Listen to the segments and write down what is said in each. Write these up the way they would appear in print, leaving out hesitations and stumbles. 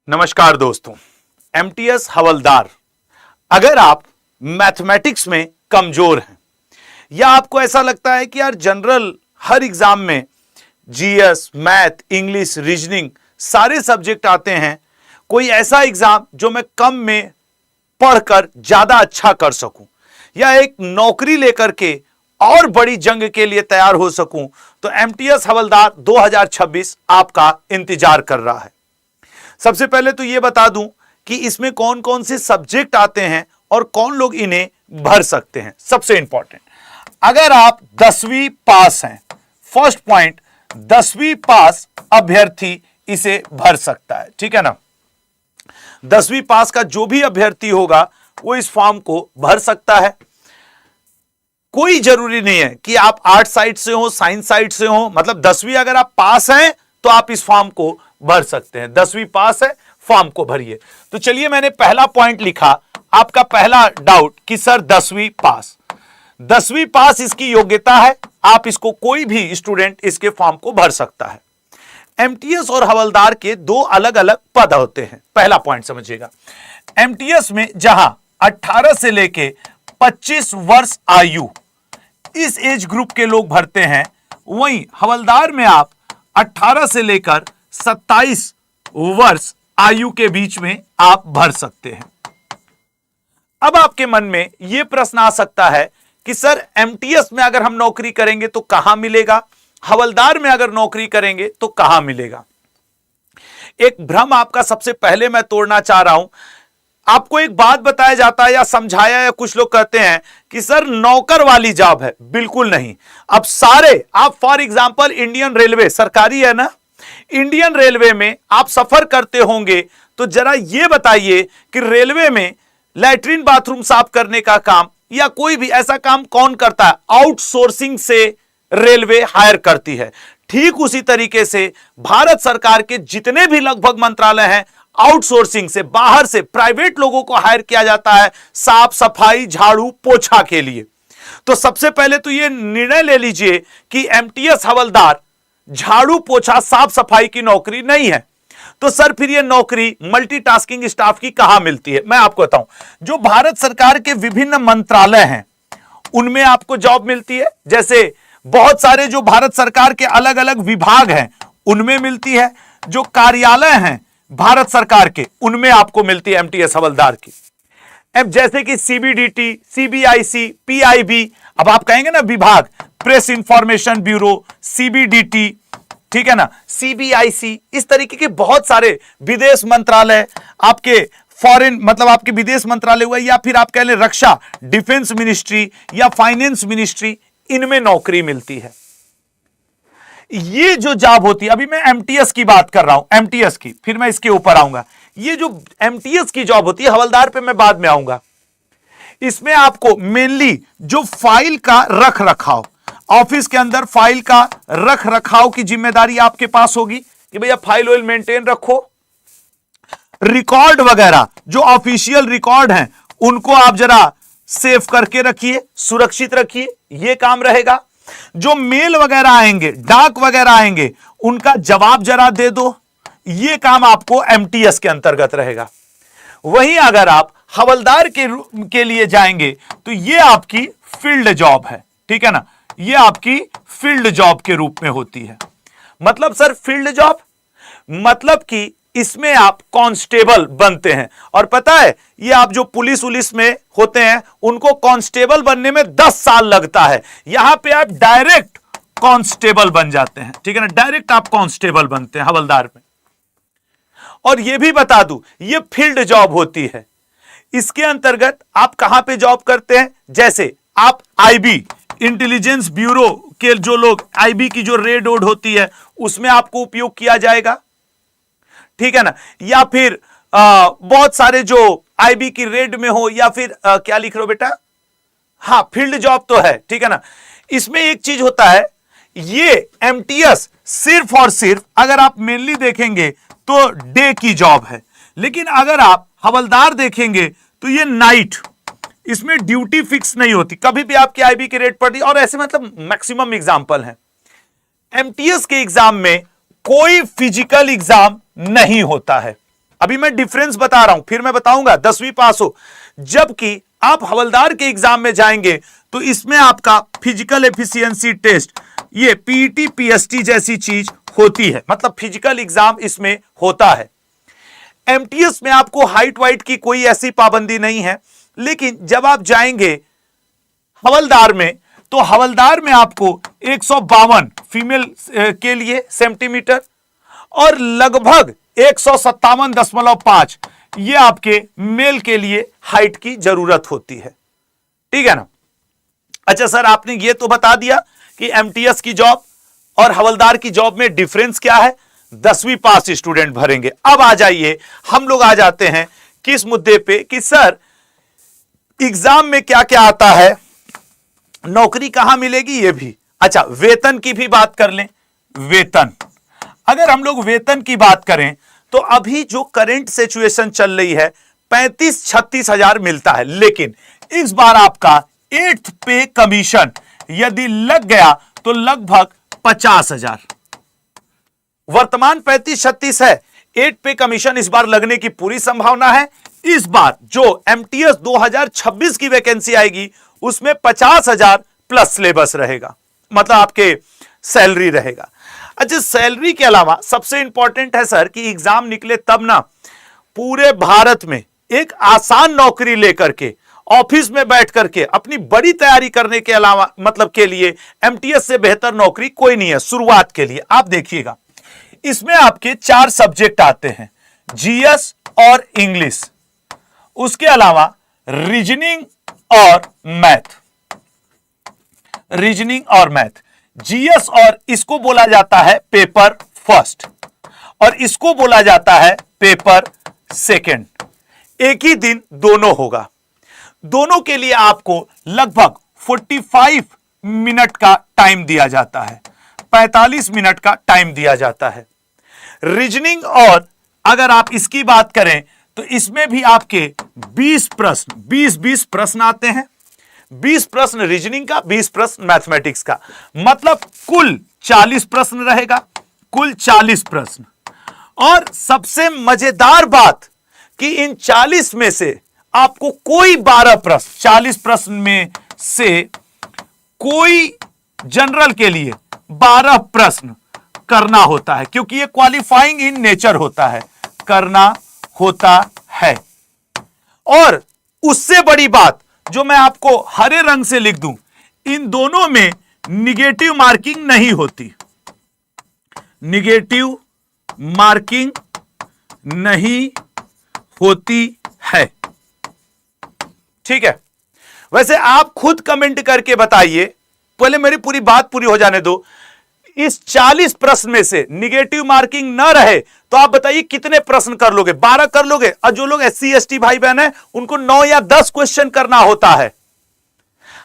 नमस्कार दोस्तों। एमटीएस हवलदार, अगर आप मैथमेटिक्स में कमजोर हैं या आपको ऐसा लगता है कि यार जनरल हर एग्जाम में जीएस, मैथ, इंग्लिश, रीजनिंग सारे सब्जेक्ट आते हैं, कोई ऐसा एग्जाम जो मैं कम में पढ़कर ज्यादा अच्छा कर सकूं या एक नौकरी लेकर के और बड़ी जंग के लिए तैयार हो सकूं, तो एमटीएस हवलदार 2026 आपका इंतजार कर रहा है। सबसे पहले तो यह बता दूं कि इसमें कौन कौन से सब्जेक्ट आते हैं और कौन लोग इन्हें भर सकते हैं। सबसे इंपॉर्टेंट, अगर आप 10वीं पास हैं, फर्स्ट पॉइंट, 10वीं पास अभ्यर्थी इसे भर सकता है, ठीक है ना। 10वीं पास का जो भी अभ्यर्थी होगा वो इस फॉर्म को भर सकता है। कोई जरूरी नहीं है कि आप आर्ट साइड से हो, साइंस साइड से हो, मतलब 10वीं अगर आप पास हैं तो आप इस फॉर्म को भर सकते हैं। 10वीं पास है, फॉर्म को भरिए। तो चलिए, मैंने पहला पॉइंट लिखा। आपका पहला डाउट कि सर 10वीं पास, 10वीं पास इसकी योग्यता है, आप इसको कोई भी स्टूडेंट इसके फॉर्म को भर सकता है। एमटीएस और हवलदार के दो अलग अलग पद होते हैं। पहला पॉइंट समझिएगा, एमटीएस में जहां 18 से लेके 25 वर्ष आयु, इस एज ग्रुप के लोग भरते हैं, वहीं हवलदार में आप 18 से लेकर 27 वर्ष आयु के बीच में आप भर सकते हैं। अब आपके मन में यह प्रश्न आ सकता है कि सर एमटीएस में अगर हम नौकरी करेंगे तो कहां मिलेगा, हवलदार में अगर नौकरी करेंगे तो कहां मिलेगा। एक भ्रम आपका सबसे पहले मैं तोड़ना चाह रहा हूं। आपको एक बात बताया जाता है या समझाया, या कुछ लोग कहते हैं कि सर नौकर वाली जॉब है। बिल्कुल नहीं। अब सारे आप फॉर एग्जांपल इंडियन रेलवे सरकारी है ना, इंडियन रेलवे में आप सफर करते होंगे, तो जरा यह बताइए कि रेलवे में लैट्रिन बाथरूम साफ करने का काम या कोई भी ऐसा काम कौन करता है? आउटसोर्सिंग से रेलवे हायर करती है। ठीक उसी तरीके से भारत सरकार के जितने भी लगभग मंत्रालय हैं, आउटसोर्सिंग से, बाहर से प्राइवेट लोगों को हायर किया जाता है साफ सफाई, झाड़ू पोछा के लिए। तो सबसे पहले तो यह निर्णय ले लीजिए कि एमटीएस हवलदार झाड़ू पोछा साफ सफाई की नौकरी नहीं है। तो सर फिर यह नौकरी मल्टीटास्किंग स्टाफ की कहां मिलती है? मैं आपको बताऊं, जो भारत सरकार के विभिन्न मंत्रालय हैं उनमें आपको जॉब मिलती है। जैसे बहुत सारे जो भारत सरकार के अलग अलग विभाग हैं उनमें मिलती है। जो कार्यालय हैं भारत सरकार के, उनमें आपको मिलती है एमटीएस हवलदार की। अब जैसे कि सीबीडीटी, सीबीआईसी, पीआईबी, अब आप कहेंगे ना विभाग, प्रेस इंफॉर्मेशन ब्यूरो, सीबीडीटी, ठीक है ना, सीबीआईसी, इस तरीके के बहुत सारे विदेश मंत्रालय, आपके फॉरेन मतलब आपके विदेश मंत्रालय हुआ, या फिर आप कह लें रक्षा, डिफेंस मिनिस्ट्री या फाइनेंस मिनिस्ट्री, इनमें नौकरी मिलती है। ये जो जॉब होती है, अभी मैं एमटीएस की बात कर रहा हूं, एमटीएस की, फिर मैं इसके ऊपर आऊंगा। ये जो एमटीएस की जॉब होती है, हवलदार पे मैं बाद में आऊंगा। इसमें आपको मेनली जो फाइल का रख रखाव, ऑफिस के अंदर फाइल का रख रखाव की जिम्मेदारी आपके पास होगी कि भैया फाइल वाइल मेंटेन रखो। रिकॉर्ड वगैरह जो ऑफिशियल रिकॉर्ड हैं उनको आप जरा सेव करके रखिए, सुरक्षित रखिए, यह काम रहेगा। जो मेल वगैरह आएंगे, डाक वगैरह आएंगे, उनका जवाब जरा दे दो, यह काम आपको एमटीएस के अंतर्गत रहेगा। वहीं अगर आप हवलदार के लिए जाएंगे तो यह आपकी फील्ड जॉब है, ठीक है ना, यह आपकी फील्ड जॉब के रूप में होती है। मतलब सर फील्ड जॉब मतलब कि इसमें आप कांस्टेबल बनते हैं। और पता है, ये आप जो पुलिस में होते हैं उनको कांस्टेबल बनने में 10 साल लगता है, यहां पे आप डायरेक्ट कांस्टेबल बन जाते हैं, ठीक है ना, डायरेक्ट आप कांस्टेबल बनते हैं हवलदार में। और यह भी बता दूं, यह फील्ड जॉब होती है। इसके अंतर्गत आप कहां पे जॉब करते हैं? जैसे आप आईबी, इंटेलिजेंस ब्यूरो के जो लोग, आईबी की जो रेड ओड होती है उसमें आपको उपयोग किया जाएगा, ठीक है ना। या फिर बहुत सारे जो आईबी की रेड में हो, या फिर क्या लिख रहे हो बेटा? हाँ, फील्ड जॉब तो है, ठीक है ना। इसमें एक चीज होता है, ये एमटीएस सिर्फ और सिर्फ अगर आप मेनली देखेंगे तो डे की जॉब है, लेकिन अगर आप हवलदार देखेंगे तो ये नाइट, इसमें ड्यूटी फिक्स नहीं होती, कभी भी आपकी आईबी की रेट पड़ रही, और ऐसे मतलब मैक्सिमम एग्जांपल है। एमटीएस के एग्जाम में कोई फिजिकल एग्जाम नहीं होता है। अभी मैं डिफरेंस बता रहा हूं, फिर मैं बताऊंगा 10वीं पास हो। जबकि आप हवलदार के एग्जाम में जाएंगे तो इसमें आपका फिजिकल एफिशिएंसी टेस्ट, ये पीईटी पीएसटी जैसी चीज होती है, मतलब फिजिकल एग्जाम इसमें होता है। एमटीएस में आपको हाइट वाइट की कोई ऐसी पाबंदी नहीं है, लेकिन जब आप जाएंगे हवलदार में तो हवलदार में आपको 152 फीमेल के लिए सेंटीमीटर और लगभग 157.5 ये आपके मेल के लिए हाइट की जरूरत होती है, ठीक है ना। अच्छा सर, आपने ये तो बता दिया कि एमटीएस की जॉब और हवलदार की जॉब में डिफरेंस क्या है, 10वीं पास स्टूडेंट भरेंगे। अब आ जाइए, हम लोग आ जाते हैं किस मुद्दे पे कि सर एग्जाम में क्या क्या आता है, नौकरी कहां मिलेगी ये भी। अच्छा, वेतन की भी बात कर लें। वेतन, अगर हम लोग वेतन की बात करें तो अभी जो करंट सिचुएशन चल रही है 35-36 हजार मिलता है, लेकिन इस बार आपका 8th पे कमीशन यदि लग गया तो लगभग 50 हजार। वर्तमान 35-36 है, 8 पे कमीशन इस बार लगने की पूरी संभावना है। इस बार जो एमटीएस 2026 की वैकेंसी आएगी उसमें 50 हजार प्लस सिलेबस रहेगा, मतलब आपके सैलरी रहेगा। अच्छा, सैलरी के अलावा सबसे इंपॉर्टेंट है सर कि एग्जाम निकले तब ना, पूरे भारत में एक आसान नौकरी लेकर के ऑफिस में बैठ करके अपनी बड़ी तैयारी करने के अलावा मतलब के लिए एमटीएस से बेहतर नौकरी कोई नहीं है शुरुआत के लिए। आप देखिएगा, इसमें आपके 4 सब्जेक्ट आते हैं, जीएस और इंग्लिश, उसके अलावा रीजनिंग और मैथ। रीजनिंग और मैथ, जीएस और इसको बोला जाता है पेपर फर्स्ट और इसको बोला जाता है पेपर सेकंड। एक ही दिन दोनों होगा। दोनों के लिए आपको लगभग 45 मिनट का टाइम दिया जाता है, 45 मिनट का टाइम दिया जाता है। रीजनिंग और अगर आप इसकी बात करें तो इसमें भी आपके 20 प्रश्न, 20-20 प्रश्न आते हैं। 20 प्रश्न रीजनिंग का, 20 प्रश्न मैथमेटिक्स का, मतलब कुल 40 प्रश्न रहेगा, कुल 40 प्रश्न। और सबसे मजेदार बात कि इन 40 में से आपको कोई 12 प्रश्न, 40 प्रश्न में से कोई जनरल के लिए 12 प्रश्न करना होता है, क्योंकि ये क्वालिफाइंग इन नेचर होता है, करना होता है। और उससे बड़ी बात जो मैं आपको हरे रंग से लिख दूं, इन दोनों में निगेटिव मार्किंग नहीं होती, निगेटिव मार्किंग नहीं होती है, ठीक है। वैसे आप खुद कमेंट करके बताइए, पहले मेरी पूरी बात पूरी हो जाने दो। इस 40 प्रश्न में से निगेटिव मार्किंग ना रहे तो आप बताइए कितने प्रश्न कर लोगे? 12 कर लोगे। और जो लोग SC ST भाई बहन है उनको 9 या 10 क्वेश्चन करना होता है।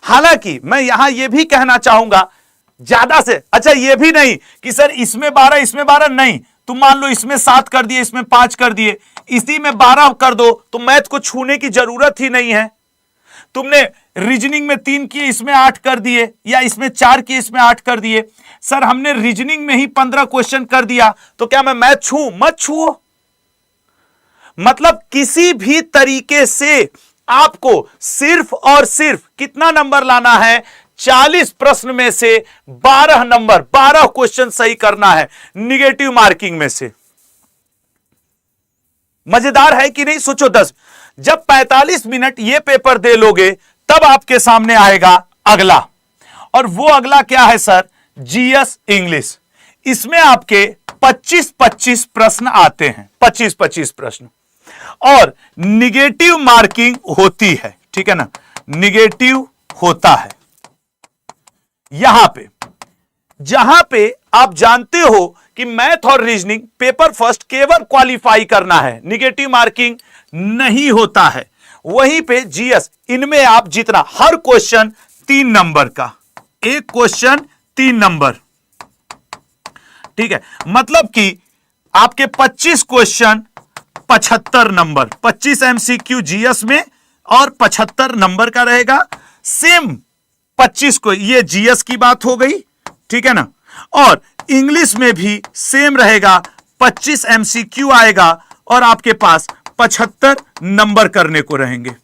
हालांकि मैं यहां यह भी कहना चाहूंगा ज्यादा से, अच्छा यह भी नहीं कि सर इसमें 12 इसमें 12 नहीं, तुम मान लो इसमें 7 कर दिए, इसमें 5 कर दिए, इसी में 12 कर दो तो मैथ को छूने की जरूरत ही नहीं है। तुमने रीजनिंग में 3 किए, इसमें 8 कर दिए, या इसमें 4 किए, इसमें 8 कर दिए। सर हमने रीजनिंग में ही 15 क्वेश्चन कर दिया तो क्या मैं मैथ छू? मत छुओ। मतलब किसी भी तरीके से आपको सिर्फ और सिर्फ कितना नंबर लाना है? 40 प्रश्न में से 12 नंबर, 12 क्वेश्चन सही करना है निगेटिव मार्किंग में से। मजेदार है कि नहीं? सोचो 10, जब 45 मिनट ये पेपर दे लोगे तब आपके सामने आएगा अगला, और वो अगला क्या है सर? GS English. इसमें आपके 25-25 प्रश्न आते हैं, 25-25 प्रश्न, और निगेटिव मार्किंग होती है, ठीक है ना, निगेटिव होता है। यहां पे जहां पे आप जानते हो कि मैथ और रीजनिंग पेपर फर्स्ट केवल क्वालिफाई करना है, निगेटिव मार्किंग नहीं होता है, वहीं पे जीएस इनमें आप जितना, हर क्वेश्चन 3 नंबर का, एक क्वेश्चन 3 नंबर, ठीक है। मतलब कि आपके 25 क्वेश्चन 75 नंबर, 25 एमसीक्यू जीएस में और 75 नंबर का रहेगा। सेम 25 को, ये जीएस की बात हो गई, ठीक है ना। और इंग्लिश में भी सेम रहेगा, 25 एमसीक्यू आएगा और आपके पास 75 नंबर करने को रहेंगे।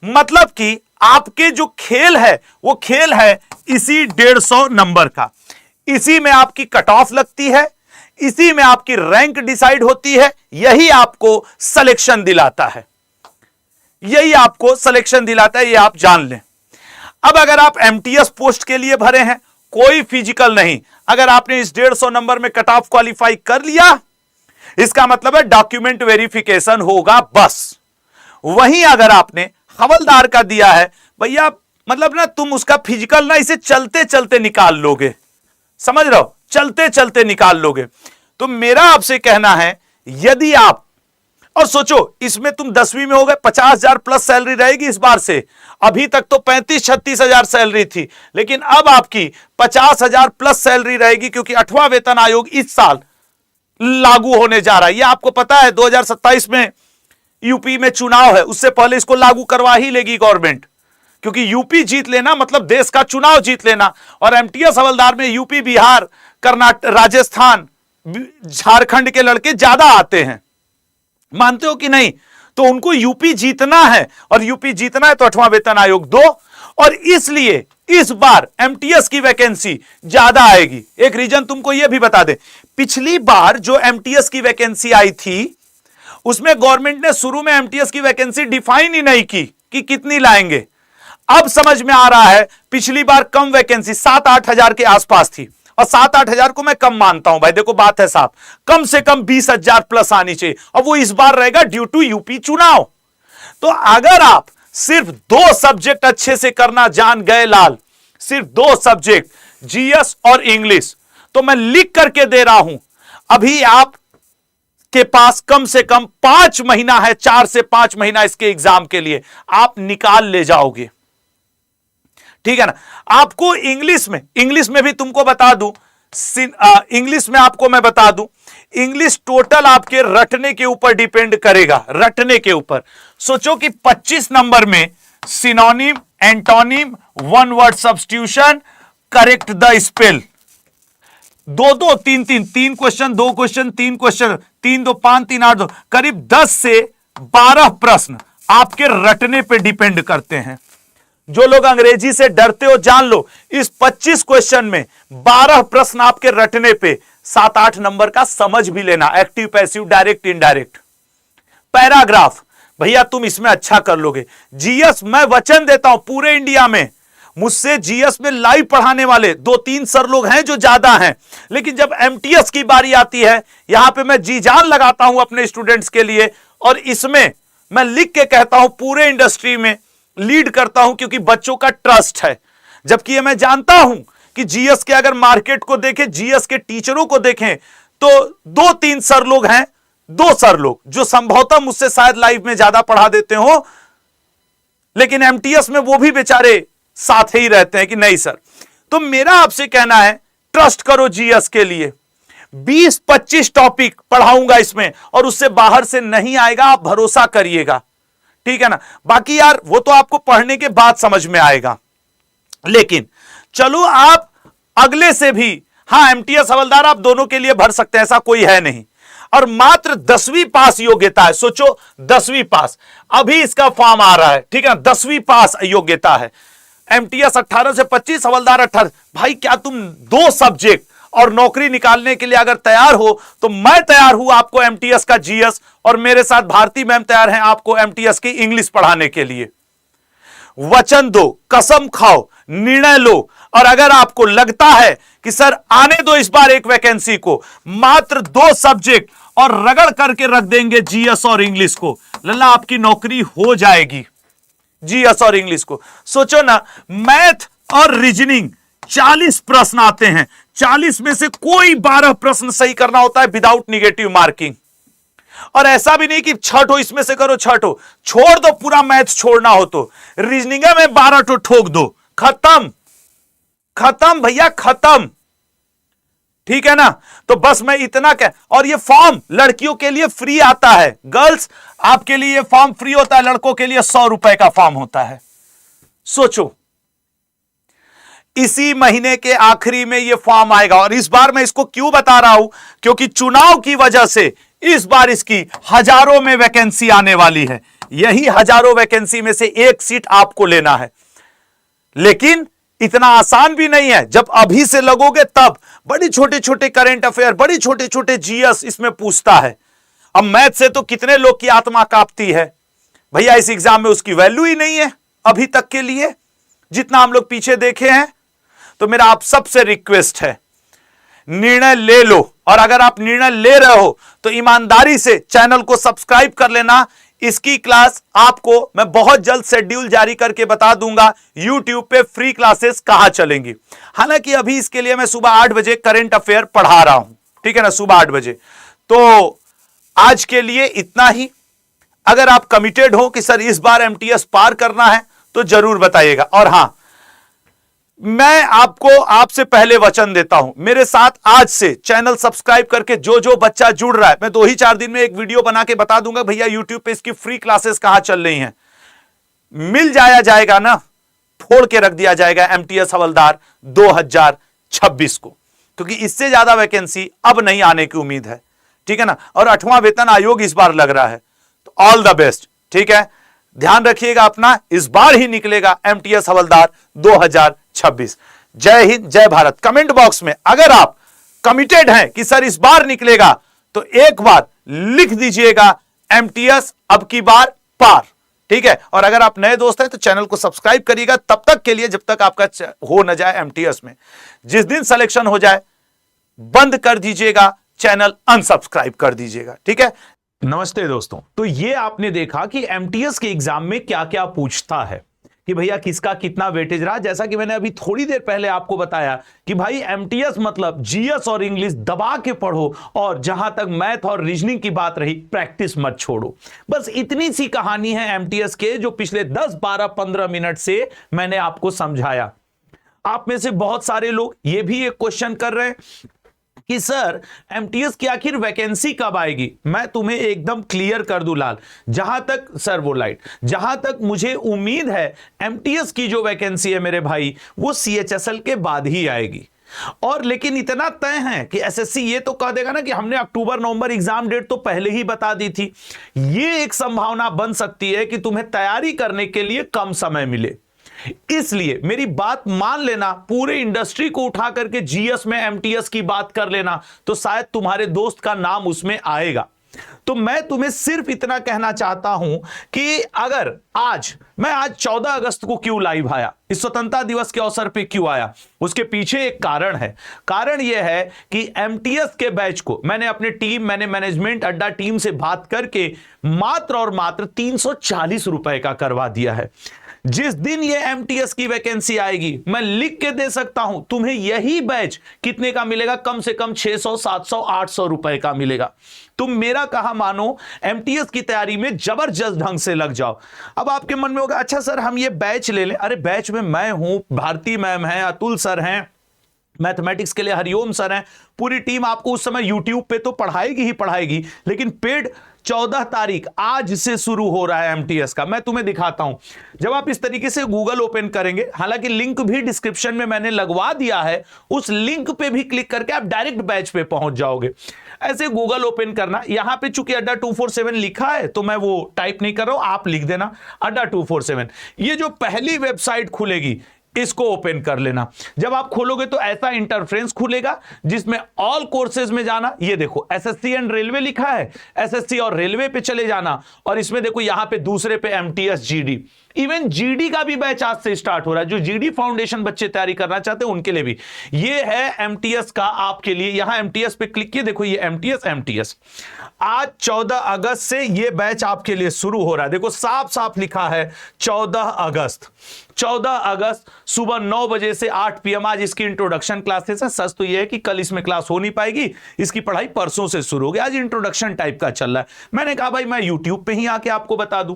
मतलब कि आपके जो खेल है वो खेल है इसी 150 नंबर का। इसी में आपकी कट ऑफ लगती है, इसी में आपकी रैंक डिसाइड होती है, यही आपको सिलेक्शन दिलाता है, यही आपको सिलेक्शन दिलाता है, ये आप जान लें। अब अगर आप एमटीएस पोस्ट के लिए भरे हैं, कोई फिजिकल नहीं, अगर आपने इस 150 नंबर में कट ऑफ क्वालिफाई कर लिया, इसका मतलब है डॉक्यूमेंट वेरिफिकेशन होगा बस। वहीं अगर आपने हवलदार का दिया है भैया, मतलब ना तुम उसका फिजिकल ना इसे चलते चलते निकाल लोगे, समझ रहे हो, चलते चलते निकाल लोगे। तो मेरा आपसे कहना है, यदि आप, और सोचो इसमें तुम 10वीं में हो गए, 50,000 प्लस सैलरी रहेगी इस बार से। अभी तक तो 35-36 हजार सैलरी थी, लेकिन अब आपकी 50,000 प्लस सैलरी रहेगी, क्योंकि 8वां वेतन आयोग इस साल लागू होने जा रहा है। यह आपको पता है 2027 में यूपी में चुनाव है, उससे पहले इसको लागू करवा ही लेगी गवर्नमेंट, क्योंकि यूपी जीत लेना मतलब देश का चुनाव जीत लेना। और एमटीएस हवलदार में यूपी, बिहार, कर्नाटक, राजस्थान, झारखंड के लड़के ज्यादा आते हैं, मानते हो कि नहीं? तो उनको यूपी जीतना है, और यूपी जीतना है तो 8वां वेतन आयोग दो, और इसलिए इस बार एमटीएस की वैकेंसी ज्यादा आएगी। एक रीजन तुमको यह भी बता दे, पिछली बार जो एमटीएस की वैकेंसी आई थी उसमें गवर्नमेंट ने शुरू में एमटीएस की वैकेंसी डिफाइन ही नहीं की कि कितनी लाएंगे। अब समझ में आ रहा है, पिछली बार कम वैकेंसी 7-8 हजार के आसपास थी, और 7-8 हजार को मैं कम मानता हूं भाई। देखो बात है साहब, कम से कम 20,000 प्लस आनी चाहिए, और वो इस बार रहेगा ड्यू टू यूपी चुनाव। तो अगर आप सिर्फ 2 सब्जेक्ट अच्छे से करना जान गए लाल, सिर्फ 2 सब्जेक्ट जीएस और इंग्लिश, तो मैं लिख करके दे रहा हूं, अभी आप के पास कम से कम 5 महीना है, 4 से 5 महीना इसके एग्जाम के लिए, आप निकाल ले जाओगे, ठीक है ना। आपको इंग्लिश में भी तुमको बता दूं, इंग्लिश में आपको मैं बता दूं, इंग्लिश टोटल आपके रटने के ऊपर डिपेंड करेगा, रटने के ऊपर। सोचो कि 25 नंबर में synonym, antonym, 1 word substitution, correct the spell, 2-2, 3-3, 3 question, 2 question, 3 question, 3-2, 5, 3, 8, 2, करीब 10 से 12 प्रश्न आपके रटने पे डिपेंड करते हैं। जो लोग अंग्रेजी से डरते हो जान लो, इस 25 क्वेश्चन में 12 प्रश्न आपके रटने पे, 7-8 नंबर का समझ भी लेना, active, passive, direct, indirect. Paragraph भैया तुम इसमें अच्छा कर लोगे। जीएस मैं वचन देता हूं, पूरे इंडिया में मुझसे जीएस में लाइव पढ़ाने वाले 2-3 सर लोग हैं जो ज्यादा हैं, लेकिन जब एमटीएस की बारी आती है, यहां पे मैं जी जान लगाता हूं अपने स्टूडेंट्स के लिए, और इसमें मैं लिख के कहता हूं पूरे इंडस्ट्री में लीड करता हूं, क्योंकि बच्चों का ट्रस्ट है। जबकि ये मैं जानता हूं कि जीएस के अगर मार्केट को देखें, जीएस के टीचरों को देखें, तो 2-3 सर लोग हैं, 2 सर लोग जो संभवतः मुझसे शायद लाइव में ज्यादा पढ़ा देते हो, लेकिन एमटीएस में वो भी बेचारे साथ ही रहते हैं कि नहीं सर। तो मेरा आपसे कहना है, ट्रस्ट करो जीएस के लिए। 20-25 टॉपिक पढ़ाऊंगा इसमें, और उससे बाहर से नहीं आएगा, आप भरोसा करिएगा, ठीक है ना। बाकी यार वो तो आपको पढ़ने के बाद समझ में आएगा। लेकिन चलो आप अगले से भी, हां एमटीएस हवलदार आप दोनों के लिए भर सकते हैं, ऐसा कोई है नहीं, और मात्र 10वीं पास योग्यता है। सोचो 10वीं पास, अभी इसका फॉर्म आ रहा है, ठीक है, 10वीं पास योग्यता है। एमटीएस 18 से 25, हवलदार 18। भाई क्या तुम 2 सब्जेक्ट और नौकरी निकालने के लिए अगर तैयार हो, तो मैं तैयार हूं आपको एमटीएस का जीएस, और मेरे साथ भारती मैम तैयार हैं आपको एमटीएस की इंग्लिश पढ़ाने के लिए। वचन दो, कसम खाओ, निर्णय लो, और अगर आपको लगता है कि सर आने दो इस बार एक वैकेंसी को, मात्र 2 सब्जेक्ट और रगड़ करके रख देंगे जीएस और इंग्लिश को, लल्ला आपकी नौकरी हो जाएगी। जीएस और इंग्लिश को सोचो ना, मैथ और रीजनिंग 40 प्रश्न आते हैं, 40 में से कोई 12 प्रश्न सही करना होता है विदाउट निगेटिव मार्किंग। और ऐसा भी नहीं कि 6 ठो इसमें से करो, 6 ठो छोड़ दो, पूरा मैथ छोड़ना हो तो रीजनिंग में 12 ठो ठोक दो, खत्म, खत्म भैया खत्म, ठीक है ना। तो बस मैं इतना कह, और ये फॉर्म लड़कियों के लिए फ्री आता है, गर्ल्स आपके लिए ये फॉर्म फ्री होता है, लड़कों के लिए 100 रुपए का फॉर्म होता है। सोचो इसी महीने के आखिरी में ये फॉर्म आएगा, और इस बार मैं इसको क्यों बता रहा हूं, क्योंकि चुनाव की वजह से इस बार इसकी हजारों में वैकेंसी आने वाली है। यही हजारों वैकेंसी में से एक सीट आपको लेना है, लेकिन इतना आसान भी नहीं है। जब अभी से लगोगे तब बड़ी छोटे छोटे करंट अफेयर, बड़ी छोटे छोटे जीएस इसमें पूछता है। अब मैथ से तो कितने लोग की आत्मा कांपती है भैया, इस एग्जाम में उसकी वैल्यू ही नहीं है अभी तक के लिए, जितना हम लोग पीछे देखे हैं। तो मेरा आप सबसे रिक्वेस्ट है, निर्णय ले लो, और अगर आप निर्णय ले रहे हो तो ईमानदारी से चैनल को सब्सक्राइब कर लेना। इसकी क्लास आपको मैं बहुत जल्द शेड्यूल जारी करके बता दूंगा YouTube पे फ्री क्लासेस कहां चलेंगी। हालांकि अभी इसके लिए मैं सुबह 8 बजे करंट अफेयर पढ़ा रहा हूं, ठीक है ना, सुबह 8 बजे। तो आज के लिए इतना ही। अगर आप कमिटेड हो कि सर इस बार MTS पार करना है तो जरूर बताइएगा। और हां, मैं आपको आपसे पहले वचन देता हूं, मेरे साथ आज से चैनल सब्सक्राइब करके जो जो बच्चा जुड़ रहा है, मैं 2-4 दिन में एक वीडियो बना के बता दूंगा भैया YouTube पे इसकी फ्री क्लासेस कहां चल रही हैं। मिल जाएगा ना, फोड़ के रख दिया जाएगा MTS हवलदार 2026 को, क्योंकि इससे ज्यादा वैकेंसी अब नहीं आने की उम्मीद है, ठीक है ना। और 8वां वेतन आयोग इस बार लग रहा है, तो ऑल द बेस्ट, ठीक है। ध्यान रखिएगा अपना, इस बार ही निकलेगा MTS हवलदार 2026। जय हिंद, जय भारत। कमेंट बॉक्स में अगर आप कमिटेड हैं कि सर इस बार निकलेगा तो एक बार लिख दीजिएगा MTS अब की बार पार, ठीक है। और अगर आप नए दोस्त हैं तो चैनल को सब्सक्राइब करिएगा तब तक के लिए जब तक आपका हो न जाए MTS में। जिस दिन सिलेक्शन हो जाए बंद कर दीजिएगा, चैनल अनसब्सक्राइब कर दीजिएगा, ठीक है। नमस्ते दोस्तों, तो ये आपने देखा कि MTS के एग्जाम में क्या क्या पूछता है, कि भैया किसका कितना वेटेज रहा। जैसा कि मैंने अभी थोड़ी देर पहले आपको बताया कि भाई MTS मतलब GS और इंग्लिश दबा के पढ़ो, और जहां तक मैथ और रीजनिंग की बात रही, प्रैक्टिस मत छोड़ो। बस इतनी सी कहानी है MTS के, जो पिछले 10, 12, 15 मिनट से मैंने आपको समझाया। आप में से बहुत सारे लोग ये भी एक क्वेश्चन कर रहे हैं कि सर MTS की आखिर वैकेंसी कब आएगी। मैं तुम्हें एकदम क्लियर कर दूं लाल, जहां तक सर वो लाइट, जहां तक मुझे उम्मीद है MTS की जो वैकेंसी है मेरे भाई, वो CHSL के बाद ही आएगी। और लेकिन इतना तय है कि SSC ये तो कह देगा ना कि हमने अक्टूबर-नवंबर एग्जाम डेट तो पहले ही बता दी थी। ये एक संभावना बन सकती है कि तुम्हें तैयारी करने के लिए कम समय मिले। इसलिए मेरी बात मान लेना, पूरे इंडस्ट्री को उठा करके GS में MTS की बात कर लेना, तो शायद तुम्हारे दोस्त का नाम उसमें आएगा। तो मैं तुम्हें सिर्फ इतना कहना चाहता हूं कि अगर आज 14 अगस्त को क्यों लाइव आया, इस स्वतंत्रता दिवस के अवसर पे क्यों आया, उसके पीछे एक कारण है। कारण यह है कि MTS के बैच को मैंने अपने टीम, मैंने मैनेजमेंट अड्डा टीम से बात करके मात्र और मात्र 340 रुपए का करवा दिया है। जिस दिन ये MTS की वैकेंसी आएगी, मैं लिख के दे सकता हूं तुम्हें यही बैच कितने का मिलेगा, कम से कम 600, 700, 800 रुपए का मिलेगा। तुम मेरा कहा मानो, MTS की तैयारी में जबरदस्त ढंग से लग जाओ। अब आपके मन में होगा अच्छा सर हम ये बैच ले लें। अरे बैच में मैं हूं, भारती मैम है, अतुल सर हैं, मैथमेटिक्स के लिए हरिओम सर हैं, पूरी टीम आपको उस समय YouTube पे तो पढ़ाएगी ही पढ़ाएगी, लेकिन पेड 14 तारीख आज से शुरू हो रहा है MTS का। मैं तुम्हें दिखाता हूं, जब आप इस तरीके से गूगल ओपन करेंगे, हालांकि लिंक भी डिस्क्रिप्शन में मैंने लगवा दिया है, उस लिंक पे भी क्लिक करके आप डायरेक्ट बैच पे पहुंच जाओगे। ऐसे गूगल ओपन करना, यहां पे चूंकि अड्डा 247 लिखा है तो मैं वो टाइप नहीं कर रहा हूं, आप लिख देना अड्डा 247। ये जो पहली वेबसाइट खुलेगी इसको ओपन कर लेना। जब आप खोलोगे तो ऐसा इंटरफेरेंस खुलेगा जिसमें ऑल कोर्सेज में जाना, ये देखो SSC एंड रेलवे लिखा है, SSC और रेलवे पे चले जाना, और इसमें देखो यहां पे दूसरे पे MTS GD, इवन GD का भी बैच आज से स्टार्ट हो रहा है। जो GD फाउंडेशन बच्चे तैयारी करना चाहते हैं उनके लिए भी ये है MTS का आपके लिए। यहां MTS पे क्लिक किए, देखो ये MTS आज 14 अगस्त से ये बैच आपके लिए शुरू हो रहा है। देखो साफ साफ लिखा है 14 अगस्त सुबह 9 बजे से 8 PM आज इसकी इंट्रोडक्शन क्लासेस है। सच तो यह है कि कल इसमें क्लास हो नहीं पाएगी, इसकी पढ़ाई परसों से शुरू होगी, आज इंट्रोडक्शन टाइप का चल रहा है। मैंने कहा भाई मैं YouTube पे ही आके आपको बता दूं।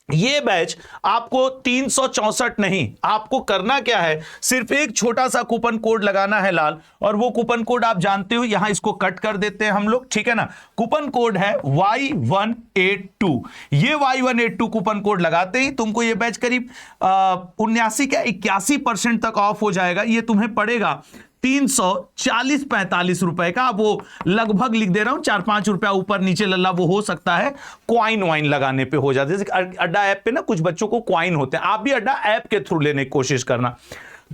ये बैच आपको 364 नहीं, आपको करना क्या है, सिर्फ एक छोटा सा कूपन कोड लगाना है लाल, और वो कूपन कोड आप जानते हो, यहां इसको कट कर देते हैं हम लोग, ठीक है ना। कूपन कोड है Y182। ये Y182 कूपन कोड लगाते ही तुमको ये बैच करीब 79 क्या 81% तक ऑफ हो जाएगा। ये तुम्हें पड़ेगा 340-45 रुपए का। अब वो लगभग लिख दे रहा हूं, 4-5 रुपया ऊपर नीचे लल्ला वो हो सकता है, क्वाइन वाइन लगाने पे हो जाता है। जैसे अड्डा ऐप पे ना कुछ बच्चों को क्वाइन होते हैं, आप भी अड्डा ऐप के थ्रू लेने की कोशिश करना।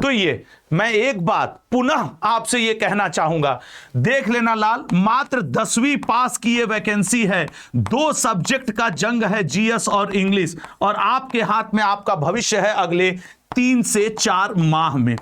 तो ये मैं एक बात पुनः आपसे ये कहना चाहूंगा, देख लेना लाल, मात्र 10वीं पास की ये वैकेंसी है, 2 सब्जेक्ट का जंग है, जीएस और इंग्लिश, और आपके हाथ में आपका भविष्य है अगले 3 से 4 माह में।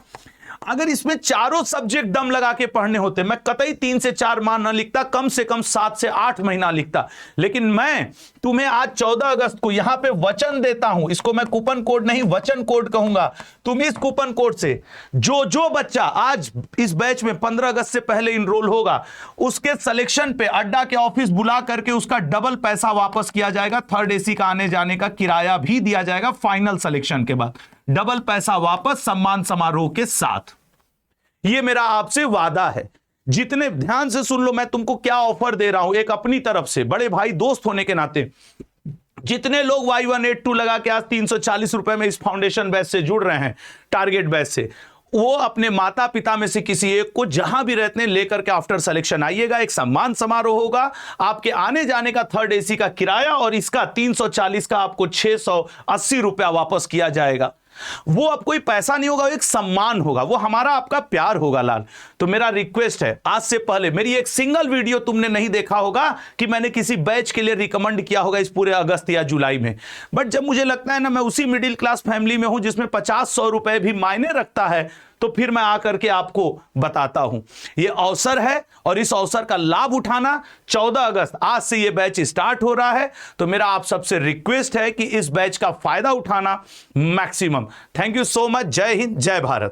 अगर इसमें चारों सब्जेक्ट दम लगा के पढ़ने होते, मैं कतई 3 से 4 माह न लिखता, कम से कम 7 से 8 महीना लिखता। लेकिन मैं तुम्हें आज 14 अगस्त को यहां पे वचन देता हूं, इसको मैं कूपन कोड नहीं वचन कोड कहूंगा। तुम इस कूपन कोड से जो बच्चा आज इस बैच में 15 अगस्त से पहले इनरोल होगा, उसके सिलेक्शन पे अड्डा के ऑफिस बुला करके उसका डबल पैसा वापस किया जाएगा। 3rd AC का आने जाने का किराया भी दिया जाएगा फाइनल सिलेक्शन के बाद, डबल पैसा वापस सम्मान समारोह के साथ। ये मेरा आपसे वादा है। जितने ध्यान से सुन लो, मैं तुमको क्या ऑफर दे रहा हूं एक अपनी तरफ से, बड़े भाई दोस्त होने के नाते। जितने लोग Y182 लगा के आज 340 रुपए में इस फाउंडेशन बैच से जुड़ रहे हैं, टारगेट बैच से, वो अपने माता पिता में से किसी एक को जहां भी रहते हैं लेकर के आफ्टर सिलेक्शन आइएगा। एक सम्मान समारोह होगा, आपके आने जाने का 3rd AC का किराया और इसका 340 का आपको 680 रुपया वापस किया जाएगा। वो अब कोई पैसा नहीं होगा, एक सम्मान होगा, वो हमारा आपका प्यार होगा लाल। तो मेरा रिक्वेस्ट है, आज से पहले मेरी एक सिंगल वीडियो तुमने नहीं देखा होगा कि मैंने किसी बैच के लिए रिकमेंड किया होगा इस पूरे अगस्त या जुलाई में। बट जब मुझे लगता है ना मैं उसी मिडिल क्लास फैमिली में हूं जिसमें 50-100 रुपए भी मायने रखता है, तो फिर मैं आकर के आपको बताता हूं। ये अवसर है और इस अवसर का लाभ उठाना। 14 अगस्त आज से ये बैच स्टार्ट हो रहा है, तो मेरा आप सबसे रिक्वेस्ट है कि इस बैच का फायदा उठाना maximum. Thank you so much. जय हिंद, जय भारत।